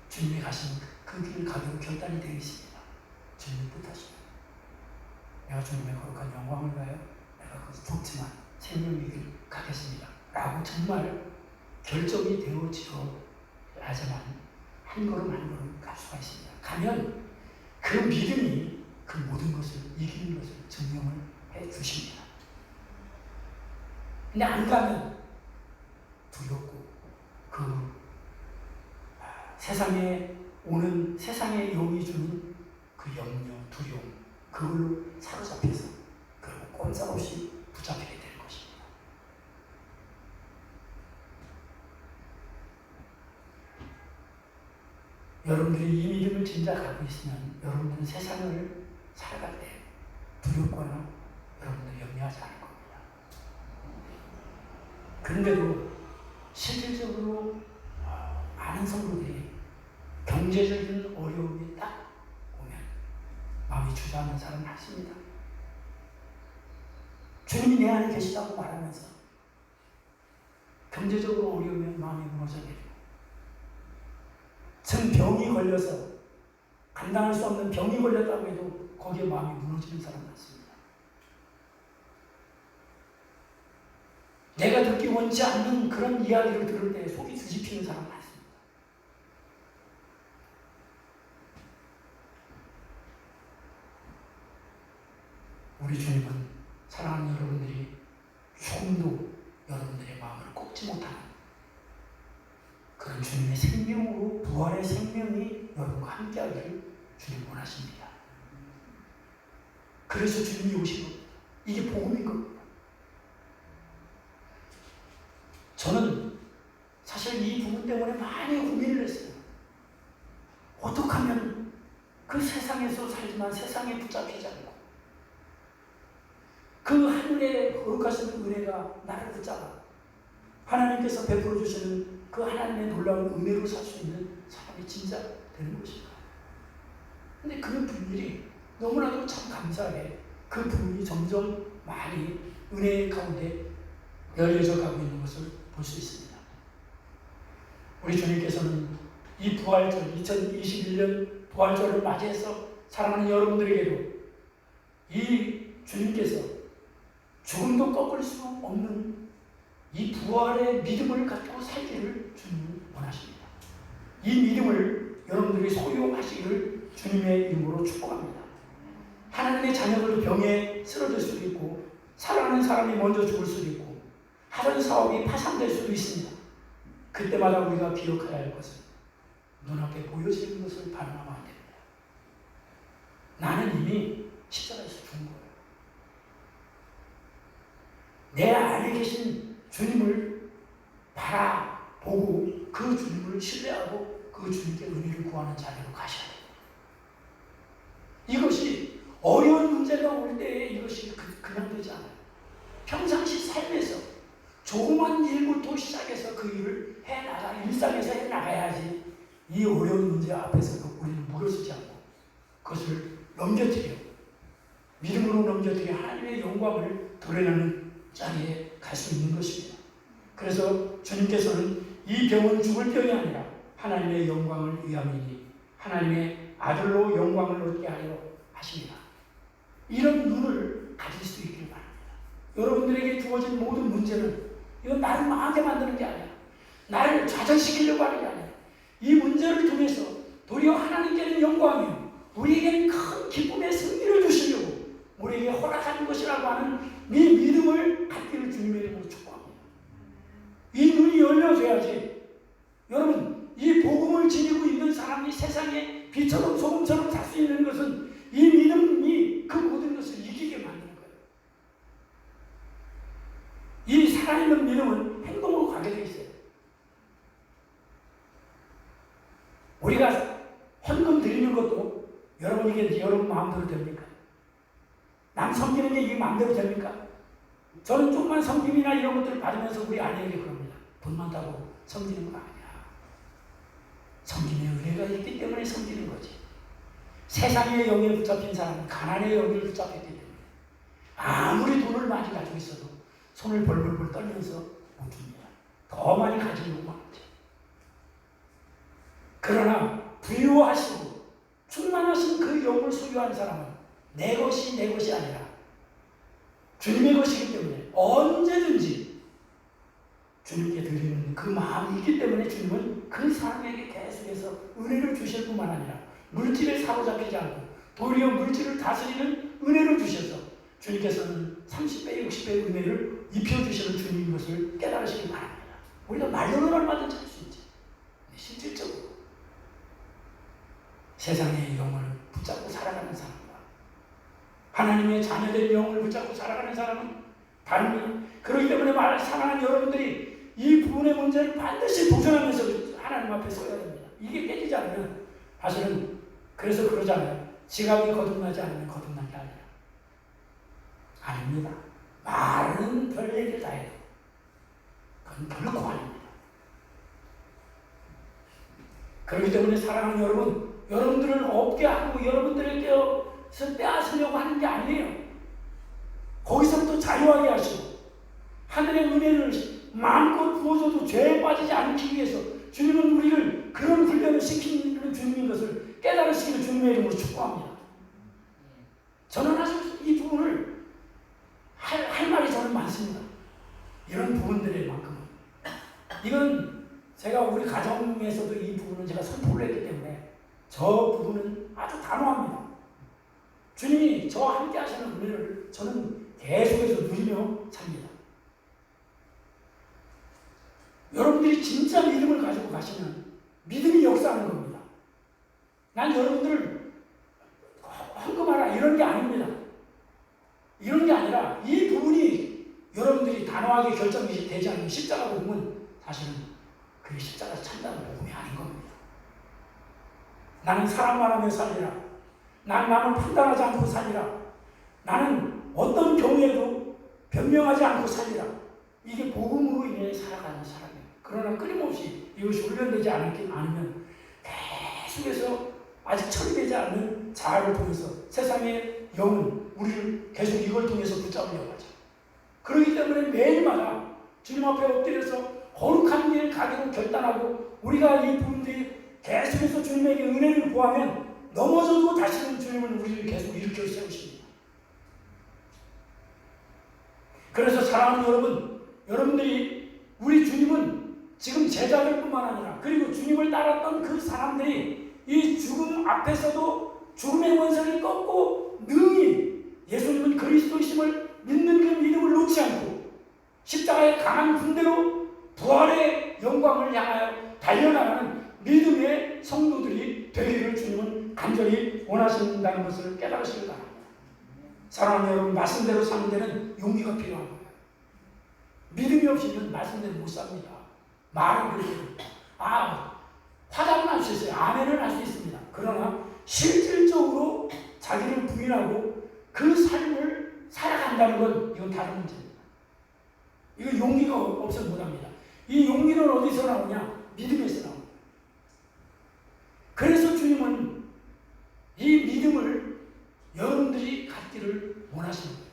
주님이 가신 그 길을 가기로 결단이 되어 있습니다. 주님의 뜻하시오. 내가 주님의 거룩한 영광을 위하여 내가 그것을 죽지만 생명의 길 가겠습니다 라고 정말 결정이 되어지어야지만 한 걸음 한 걸음 갈 수가 있습니다. 가면 그 믿음이 그 모든 것을 이기는 것을 증명을 해 주십니다. 근데 안 가면 두렵고 그 세상에 오는 세상의 영이 주는 그 염려, 두려움, 그걸로 사로잡혀서 그리고 꼼짝없이 붙잡히게 되는 것입니다. 여러분들이 이 믿음을 진짜 갖고 있으면 여러분들은 세상을 살아갈 때 두렵거나 여러분들이 염려하지 않을 겁니다. 그런데도 실질적으로 많은 성도들이 경제적인 어려움이 딱 오면 마음이 주저하는 사람 많습니다. 주님이 내 안에 계시다고 말하면서 경제적으로 어려우면 마음이 무너져내리고, 전 병이 걸려서 감당할 수 없는 병이 걸렸다고 해도 거기에 마음이 무너지는 사람 많습니다. 내가 듣기 원치 않는 그런 이야기를 들을 때 속이 뒤집히는 사람 많습니다. 우리 주님은 사랑하는 여러분들이 조금도 여러분들의 마음을 꺾지 못하는 그런 주님의 생명으로, 부활의 생명이 여러분과 함께하기를 주님 원하십니다. 그래서 주님이 오신 겁니다. 이게 복음인 겁니다. 저는 사실 이 부분 때문에 많이 고민을 했어요. 어떻게 하면 그 세상에서 살지만 세상에 붙잡히지 않고 그 하늘의 거룩하신 은혜가 나를 붙잡아 하나님께서 베풀어 주시는 그 하나님의 놀라운 은혜로 살 수 있는 사람이 진짜 되는 것인가. 근데 그 분들이 너무나도 참 감사하게 그 부분이 점점 많이 은혜 가운데 열려져 가고 있는 것을 볼 수 있습니다. 우리 주님께서는 이 부활절, 2021년 부활절을 맞이해서 사랑하는 여러분들에게도 이 주님께서 죽음도 꺾을 수 없는 이 부활의 믿음을 갖고 살기를 주님은 원하십니다. 이 믿음을 여러분들이 소유하시기를 주님의 이름으로 축복합니다. 하나님의 자녀들도 병에 쓰러질 수도 있고 사랑하는 사람이 먼저 죽을 수도 있고 하던 사업이 파산될 수도 있습니다. 그때마다 우리가 기억해야 할 것은 눈앞에 보여지는 것을 반응하면 안 됩니다. 나는 이미 십자가에서 죽은 거예요. 내 안에 계신 주님을 바라보고 그 주님을 신뢰하고 그 주님께 은혜를 구하는 자리로 가셔야 돼요. 이것이 어려운 문제가 올 때에 이것이 그냥 되지 않아요. 평상시 삶에서 조그만 일부터 시작해서 그 일을 일상에서 해나가야지 이 어려운 문제 앞에서 우리는 물러서지 않고 그것을 넘겨뜨려 믿음으로 넘겨뜨려 하나님의 영광을 드러내는 자리에 갈 수 있는 것입니다. 그래서 주님께서는 이 병은 죽을 병이 아니라 하나님의 영광을 위함이니 하나님의 아들로 영광을 얻게 하려 하십니다. 이런 눈을 가질 수 있기를 바랍니다. 여러분들에게 주어진 모든 문제는 이건 나를 망하게 만드는 게 아니야. 나를 좌절시키려고 하는 게 아니야. 이 문제를 통해서 도리어 하나님께는 영광이요 우리에게는 큰 기쁨의 승리를 주시려고 우리에게 허락하는 것이라고 하는 이 믿음을 갖기를 주님의 이름으로 축복합니다. 이 눈이 열려져야지. 여러분, 이 복음을 지니고 있는 사람이 세상에 빛처럼 소금처럼 살 수 있는 것은 이 믿음이 그 모든 것을 이기게 만드는 거예요. 이 살아있는 믿음은 행동으로 가게 돼 있어요. 우리가 헌금 드리는 것도 여러분에게 여러분 마음대로 됩니까? 남 섬기는 게 이게 마음대로 됩니까? 저는 조금만 섬김이나 이런 것들을 받으면서 우리 아내에게 그럽니다. 돈 많다고 섬기는 거 아니야. 섬김의 은혜가 있기 때문에 섬기는 거지. 세상의 영에 붙잡힌 사람은 가난의 영에 붙잡혔기 때문에 아무리 돈을 많이 가지고 있어도 손을 벌벌벌 떨면서 못 줍니다. 더 많이 가지려고 하죠. 그러나 부유하시고 충만하신 그 영을 소유한 사람은 내 것이 아니라 주님의 것이기 때문에 언제든지 주님께 드리는 그 마음이 있기 때문에 주님은 그 사람에게 계속해서 은혜를 주실 뿐만 아니라 물질에 사로잡히지 않고 도리어 물질을 다스리는 은혜를 주셔서 주님께서는 30배, 60배의 은혜를 입혀주시는 주님인 것을 깨달으시기 바랍니다. 우리가 말로는 얼마든지 할 수 있지. 실질적으로 세상의 영을 붙잡고 살아가는 사람과 하나님의 자녀된 영을 붙잡고 살아가는 사람은 다릅니다. 그렇기 때문에 사랑하는 여러분들이 이 부분의 문제를 반드시 도전하면서 하나님 앞에 서야 됩니다. 이게 깨지지 않으면 사실은 그래서 그러잖아요. 지갑이 거듭나지 않으면 거듭난 게 아니라 아닙니다. 말은 별 얘기를 다 해도 그건 결코 아닙니다. 그렇기 때문에 사랑하는 여러분, 여러분들을 없게 하고 여러분들에게서 빼앗으려고 하는 게 아니에요. 거기서부터 자유하게 하시고 하늘의 은혜를 마음껏 부어줘도 죄에 빠지지 않기 위해서 주님은 우리를 그런 훈련을 시키는 주님인 것을 깨달으시기를 주님의 이름으로 축복합니다. 저는 아주 이 부분을 할 말이 저는 많습니다. 이런 부분들의 만큼은 이건 제가 우리 가정에서도 이 부분은 제가 선포를 했기 때문에 저 부분은 아주 단호합니다. 주님이 저와 함께 하시는 은혜를 저는 계속해서 누리며 삽니다. 여러분들이 진짜 믿음을 가지고 가시면 믿음이 역사하는 겁니다. 난 여러분들을 헌금하라 이런 게 아닙니다. 이런 게 아니라 이 부분이 여러분들이 단호하게 결정이 되지 않는 십자가 복음은 사실은 그게 십자가 참다는 복음이 아닌 겁니다. 나는 사랑만 하며 살리라. 난 남을 판단하지 않고 살리라. 나는 어떤 경우에도 변명하지 않고 살리라. 이게 복음으로 인해 살아가는 사람이에요. 그러나 끊임없이 이것이 훈련되지 않으면 계속해서 아직 처리되지 않는 자아를 통해서 세상의 영은 우리를 계속 이걸 통해서 붙잡으려고 하죠. 그렇기 때문에 매일마다 주님 앞에 엎드려서 거룩한 길을 가기로 결단하고 우리가 이 부분들이 계속해서 주님에게 은혜를 구하면 넘어져도 다시는 주님은 우리를 계속 일으켜 세우십니다. 그래서 사랑하는 여러분, 여러분들이 우리 주님은 지금 제자들뿐만 아니라 그리고 주님을 따랐던 그 사람들이 이 죽음 앞에서도 죽음의 원성을 꺾고 능히 예수님은 그리스도이심을 믿는 그 믿음을 놓지 않고 십자가의 강한 군대로 부활의 영광을 향하여 달려나가는 믿음의 성도들이 되기를 주님은 간절히 원하신다는 것을 깨달으시기 바랍니다. 사랑하는 여러분, 말씀대로 사는 데는 용기가 필요한 거예요. 믿음이 없이는 말씀대로 못 삽니다. 말은 그래도 화답은 할 수 있어요. 아멘은 할 수 있습니다. 그러나 실질적으로 자기를 부인하고 그 삶을 살아간다는 건 이건 다른 문제입니다. 이거 용기가 없어서 못합니다. 이 용기는 어디서 나오냐? 믿음에서 나옵니다. 그래서 주님은 이 믿음을 여러분들이 갖기를 원하시는 거예요.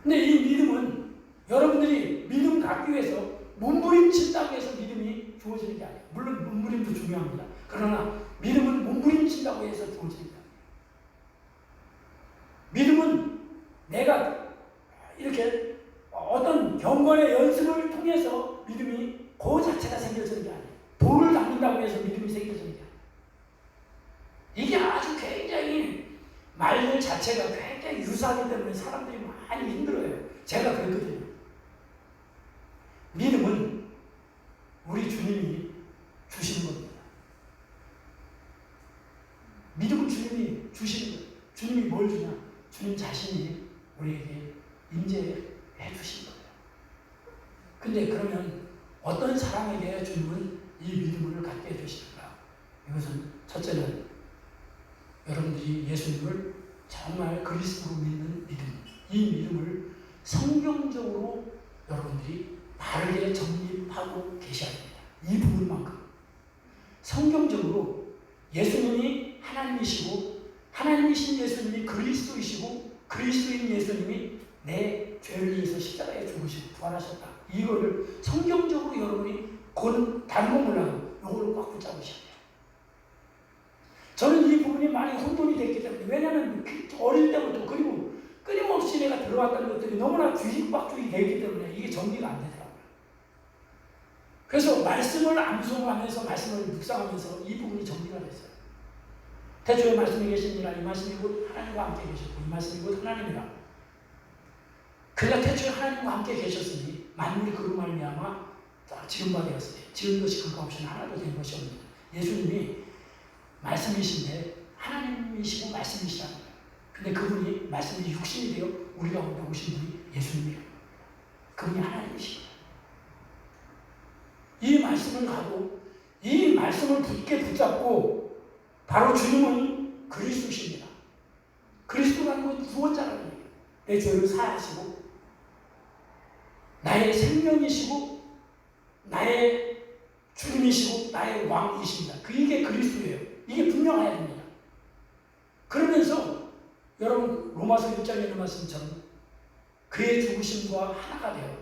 근데 이 믿음은 여러분들이 믿음 갖기 위해서 몸부림친다고 해서 믿음이 주어지는 게 아니에요. 물론 몸부림도 중요합니다. 그러나 믿음은 몸부림친다고 해서 주어지는 게 아니에요. 믿음은 내가 이렇게 어떤 경건의 연습을 통해서 믿음이 그 자체가 생겨지는 게 아니에요. 돌을 닦는다고 해서 믿음이 생겨지는 게 아니에요. 이게 아주 굉장히 말 자체가 굉장히 유사하기 때문에 사람들이 많이 힘들어요. 제가 그랬거든요. 믿음은 우리 주님이 주시는 겁니다. 믿음은 주님이 주시는 거예요. 주님이 뭘 주냐? 주님 자신이 우리에게 임재해 주신 거예요. 근데 그러면 어떤 사람에게 주님은 이 믿음을 갖게 해주실까? 이것은 첫째는 여러분들이 예수님을 정말 그리스도로 믿는 믿음, 이 믿음을 성경적으로 여러분들이 바르게 정립하고 계셔야 됩니다. 이 부분만큼 성경적으로 예수님이 하나님이시고 하나님이신 예수님이 그리스도이시고 그리스도인 예수님이 내 죄를 위해서 십자가에 죽으시고 부활하셨다. 이거를 성경적으로 여러분이 다른 거 몰라도 이거를 꽉 붙잡으셔야 돼요. 저는 이 부분이 많이 혼돈이 됐기 때문에, 왜냐하면 어릴 때부터 그리고 끊임없이 내가 들어왔다는 것들이 너무나 뒤죽박죽이 되기 때문에 이게 정리가 안 되더라고요. 그래서 말씀을 암송하면서 말씀을 묵상하면서 이 부분이 정리가 됐어요. 태초에 말씀이 계시니라, 이 말씀이 곧 하나님과 함께 계셨고 이 말씀이 곧 하나님이라. 그가 태초에 하나님과 함께 계셨으니 만물이 그로 말미암아 지은 바 되었으니 지은 것이 그가 없이는 하나도 된 것이 없습니다. 예수님이 말씀이신데 하나님이시고 말씀이시라는 거예요. 근데 그분이 말씀이 육신이 되어 우리 가운데 오신 분이 예수님이에요. 그분이 하나님이시고 이 말씀을 가고 이 말씀을 굳게 붙잡고 바로 주님은 그리스도십니다. 그리스도라는 건 구원자라는 거예요. 내 죄를 사하시고 나의 생명이시고 나의 주님이시고 나의 왕이십니다. 이게 그리스도예요. 이게 분명해야 됩니다. 그러면서 여러분 로마서 1장에 있는 말씀처럼 그의 죽으심과 하나가 되어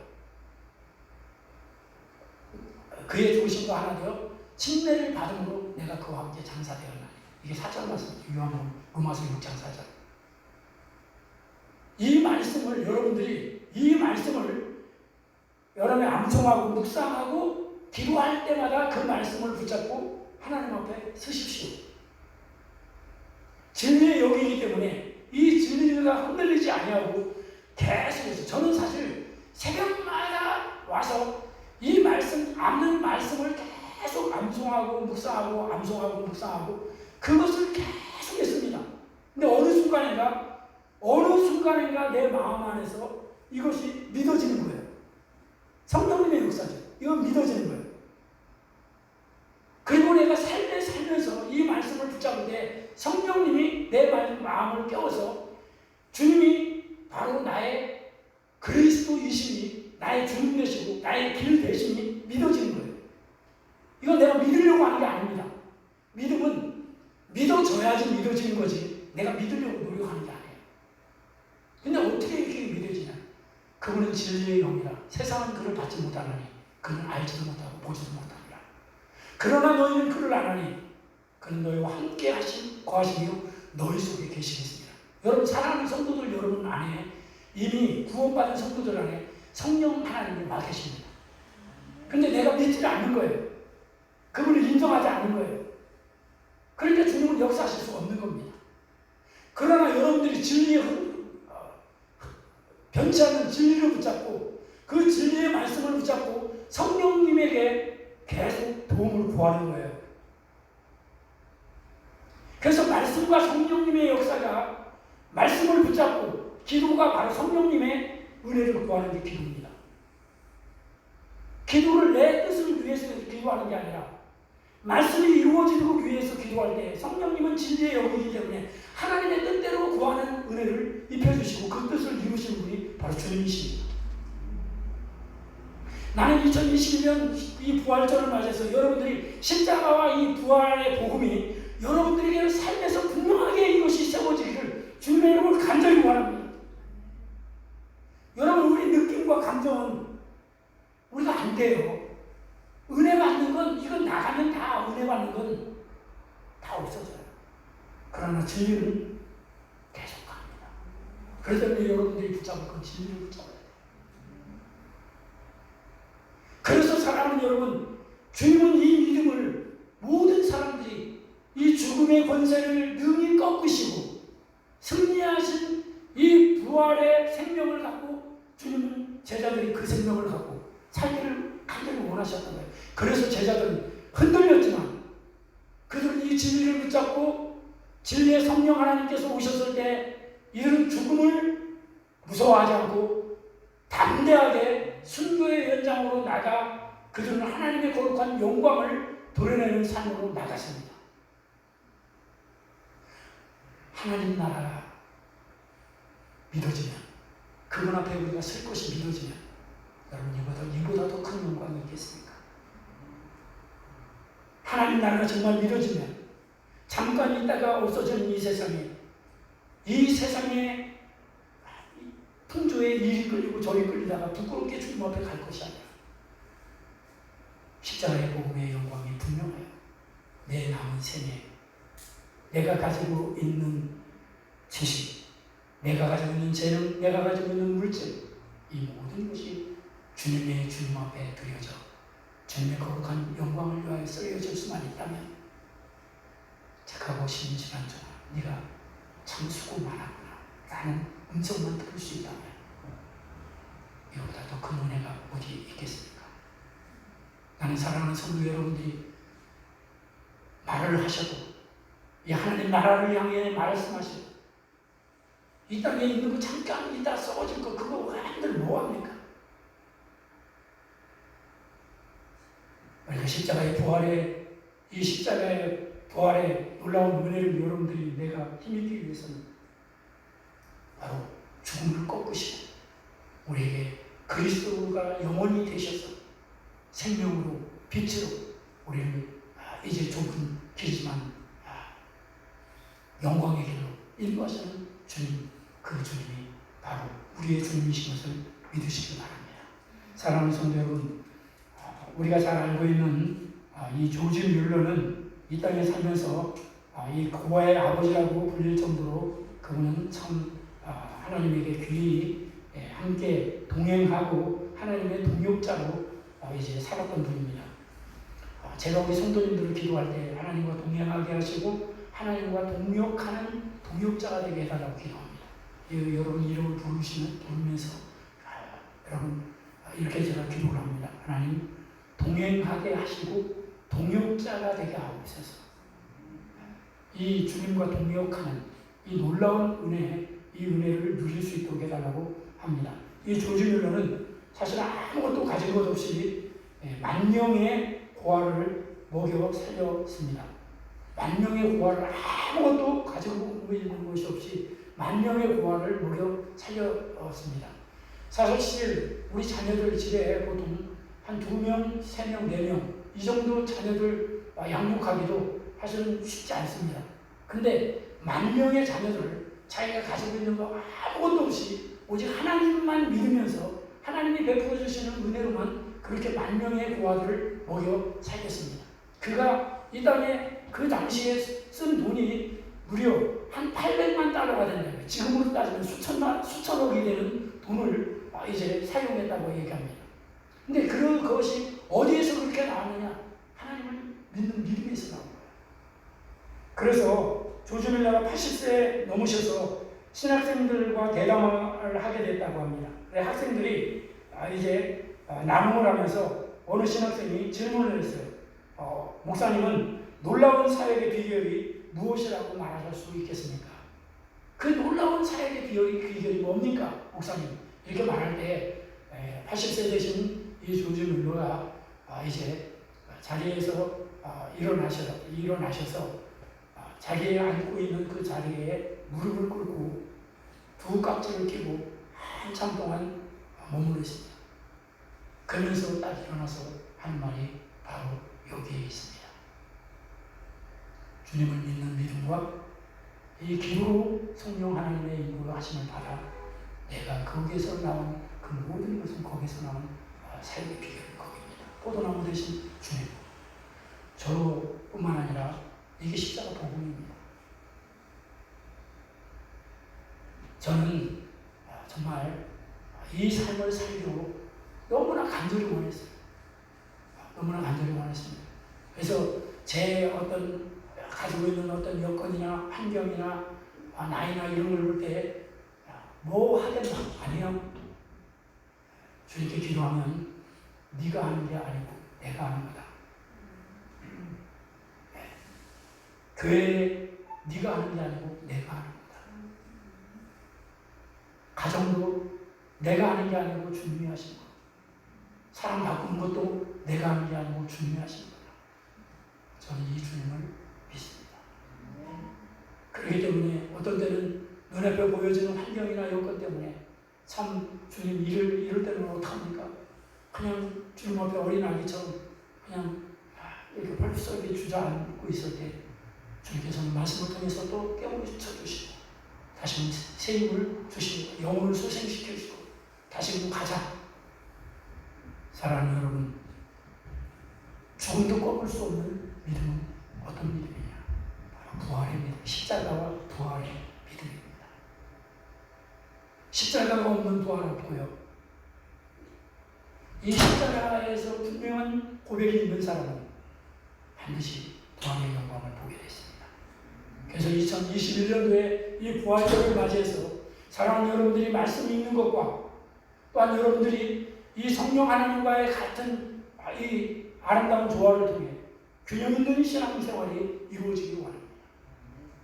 그의 죽으심과 하나 되어 침례를 받음으로 내가 그와 함께 장사되었나니. 이게 4절 말씀이죠. 요한 로마서 6장 4절. 이 말씀을 여러분이 암송하고 묵상하고 기도할 때마다 그 말씀을 붙잡고 하나님 앞에 서십시오. 진리의 영이기 때문에 이 진리가 흔들리지 아니하고 계속해서, 저는 사실 새벽마다 와서 이 말씀, 암는 말씀을 계속 암송하고 묵상하고 그것을 계속 했습니다. 근데 어느 순간인가 내 마음 안에서 이것이 믿어지는 거예요. 성령님의 역사죠. 이건 믿어지는 거예요. 그리고 내가 살면서 이 말씀을 붙잡을 때 성령님이 내 마음을 깨워서 주님이 바로 나의 그리스도이심이 나의 주님 되시고 나의 길 되심이 믿어지는 거예요. 이건 내가 믿으려고 하는 게 아닙니다. 믿음은 믿어져야지 믿어지는 거지 내가 믿으려고 노력하는 게 아니에요. 근데 어떻게 이렇게 믿어지냐? 그분은 진리의 영이라 세상은 그를 받지 못하나니 그는 알지도 못하고 보지도 못하니라. 그러나 너희는 그를 아나니 그는 너희와 함께 거하시며 너희 속에 계시겠습니다. 여러분 사랑하는 성도들 여러분 안에 이미 구원받은 성도들 안에 성령 하나님이 와 계십니다. 근데 내가 믿지 않는 거예요. 그분을 인정하지 않는 거예요. 그러니까 주님은 역사하실 수 없는 겁니다. 그러나 여러분들이 진리에 변치 않는 진리를 붙잡고 그 진리의 말씀을 붙잡고 성령님에게 계속 도움을 구하는 거예요. 그래서 말씀과 성령님의 역사가 말씀을 붙잡고 기도가 바로 성령님의 은혜를 구하는 게 기도입니다. 기도를 내 뜻을 위해서 기도하는 게 아니라 말씀이 이루어지기 위해서 기도할 때 성령님은 진리의 영이기 때문에 하나님의 뜻대로 구하는 은혜를 입혀주시고 그 뜻을 이루시는 분이 바로 주님이십니다. 나는 2021년 이 부활절을 맞아서 여러분들이 십자가와 이 부활의 복음이 여러분들에게 삶에서 분명하게 이것이 세워지기를 주님의 이름으로 간절히 원합니다. 여러분, 우리 느낌과 감정은 우리가 안 돼요. 은혜 받는 건, 이건 나가면 다 은혜 받는 건 다 없어져요. 그러나 진리는 계속 갑니다. 그렇기 때문에 여러분들이 붙잡을 건 진리를 붙잡아야 돼요. 그래서 사랑하는 여러분, 주님은 이 믿음을 모든 사람들이 이 죽음의 권세를 능히 꺾으시고 승리하신 이 부활의 생명을 갖고 주님은 제자들이 그 생명을 갖고 살기를 간절히 원하셨던 거예요. 그래서 제자들은 흔들렸지만 그들은 이 진리를 붙잡고 진리의 성령 하나님께서 오셨을 때 이들은 죽음을 무서워하지 않고 담대하게 순교의 연장으로 나가 그들은 하나님의 거룩한 영광을 도려내는 삶으로 나갔습니다. 하나님 나라가 믿어지면, 그분 앞에 우리가 설 것이 믿어지면 여러분, 이보다 더 큰 영광이 있겠습니까? 하나님 나라가 정말 믿어지면 잠깐 있다가 없어지는 이 세상에 풍조에 이리 끌리고 저리 끌리다가 부끄럽게 주님 앞에 갈 것이 아니라 십자가의 복음의 영광이 분명해요. 내 남은 생애, 내가 가지고 있는 지식, 내가 가지고 있는 재능, 내가 가지고 있는 물질, 이 모든 것이 주님 앞에 드려져 주님의 거룩한 영광을 위하여 쓰여질 수만 있다면 착하고 신실한 자가 네가 참 수고 많았구나 라는 음성만 들을 수 있다면 이거보다 더 큰 은혜가 어디 있겠습니까? 나는 사랑하는 성도 여러분들이 말을 하셔도 이 하나님 나라를 향해 말씀하시고 이 땅에 있는 거 잠깐 이따 썩어질 거 그거 한들 뭐합니까? 우리가 십자가의 부활의 놀라운 은혜를 여러분들이 내가 힘입기 위해서는 바로 죽음을 꺾으시고 우리에게 그리스도가 영원히 되셔서 생명으로 빛으로 우리를 이제 좁은 길이지만 영광의 길로 인도하시는 주님, 그 주님이 바로 우리의 주님이신 것을 믿으시기 바랍니다. 사랑하는 성도 여러분, 우리가 잘 알고 있는 이 조지 뮬러는 이 땅에 살면서 이 고아의 아버지라고 불릴 정도로 그분은 참 하나님에게 귀히 함께 동행하고 하나님의 동역자로 이제 살았던 분입니다. 제가 우리 성도님들을 기도할 때 하나님과 동행하게 하시고 하나님과 동역하는 동역자가 되게 해달라고 기도합니다. 여러분 이름을 부르면서 여러분 이렇게 제가 기도를 합니다. 하나님 동행하게 하시고 동역자가 되게 하옵소서. 이 주님과 동역하는 이 놀라운 은혜, 이 은혜를 누릴 수 있도록 해달라고 합니다. 이 조지 뮬러는 사실 아무것도 가진 것 없이 10,000명의 고아를 먹여 살렸습니다. 10,000명의 고아를 아무것도 가지고 있는 것이 없이 10,000명의 고아를 먹여 살렸습니다. 사실 우리 자녀들 집에 보통 한 2명, 3명, 4명 이 정도 자녀들 양육하기도 사실은 쉽지 않습니다. 근데 10,000명의 자녀들을 자기가 가지고 있는 거 아무것도 없이 오직 하나님만 믿으면서 하나님이 베풀어 주시는 은혜로만 그렇게 10,000명의 고아들을 먹여 살겠습니다. 그가 이 땅에 그 당시에 쓴 돈이 무려 한 800만 달러가 된다고요. 지금으로 따지면 수천억이 되는 돈을 이제 사용했다고 얘기합니다. 근데 그것이 어디에서 그렇게 나왔느냐? 하나님을 믿는 믿음에서 나온 거예요. 그래서 조지 밀러가 80세 넘으셔서 신학생들과 대담을 하게 됐다고 합니다. 학생들이 이제 남흥을 하면서 어느 신학생이 질문을 했어요. 목사님은 놀라운 사역의 비결이 무엇이라고 말하실 수 있겠습니까? 그 놀라운 사역의 비결이 뭡니까? 목사님. 이렇게 말할 때 80세 되신 이 조지 밀러가 이제 자리에서 일어나셔서 자기의 앉고 있는 그 자리에 무릎을 꿇고 두 깍지를 끼고 한참 동안 머무르십니다. 그러면서 딱 일어나서 한 말이 바로 여기에 있습니다. 주님을 믿는 믿음과 이 기도로 성령 하나님의 인도를 하심을 받아 내가 거기에서 나온 그 모든 것은 거기서 나온 사역의 비결이 거기입니다. 포도나무 대신 주님. 저뿐만 아니라 이게 십자가 복음입니다. 저는 정말 이 삶을 살기로 너무나 간절히 원했어요. 너무나 간절히 원했습니다. 그래서 제 어떤 가지고 있는 어떤 여건이나 환경이나 나이나 이런 걸 볼 때 뭐 하겠나? 아니요. 주님께 기도하면 네가 하는 게 아니고 내가 하는 거다. 교회에 네가 하는 게 아니고 내가 하는 거다. 가정도 내가 하는 게 아니고 주님이 하신 거다. 사람 바꾸는 것도 내가 하는 게 아니고 주님이 하신 거다. 저는 이 주님을 믿습니다. 그렇기 때문에 어떤 때는 눈앞에 보여지는 환경이나 여건 때문에 참 주님 이럴 때는 어떡합니까? 그냥 주님 앞에 어린아기처럼 그냥 이렇게 벌써 주저앉고 있을 때 주님께서는 말씀을 통해서 또 깨우쳐 주시고 다시 새 힘을 주시고 영혼을 소생시켜 주시고 다시 가자. 사랑하는 여러분, 죽음도 꺾을 수 없는 믿음은 어떤 믿음이냐? 바로 부활의 믿음, 십자가와 부활의 믿음입니다. 십자가가 없는 부활은 없고요. 이 십자가에서 분명한 고백이 있는 사람은 반드시 부활의 영광을 보게 됐습니다. 그래서 2021년도에 이 부활절을 맞이해서 사랑하는 여러분들이 말씀 읽는 것과 또한 여러분들이 이 성령 하나님과의 같은 이 아름다운 조화를 통해 균형 있는 신앙생활이 이루어지기 원합니다.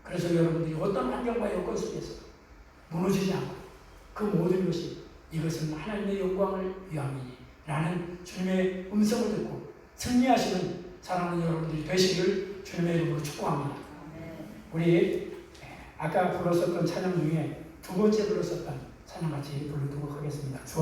그래서 여러분들이 어떤 환경과 여건 속에서 무너지지 않고 그 모든 것이 이것은 하나님의 영광을 위함이니 라는 주님의 음성을 듣고 승리하시는 사랑하는 여러분들이 되시기를 주님의 이름으로 축복합니다. 우리 아까 불렀었던 찬양 중에 두 번째 불렀었던 찬양 같이 부르도록 하겠습니다.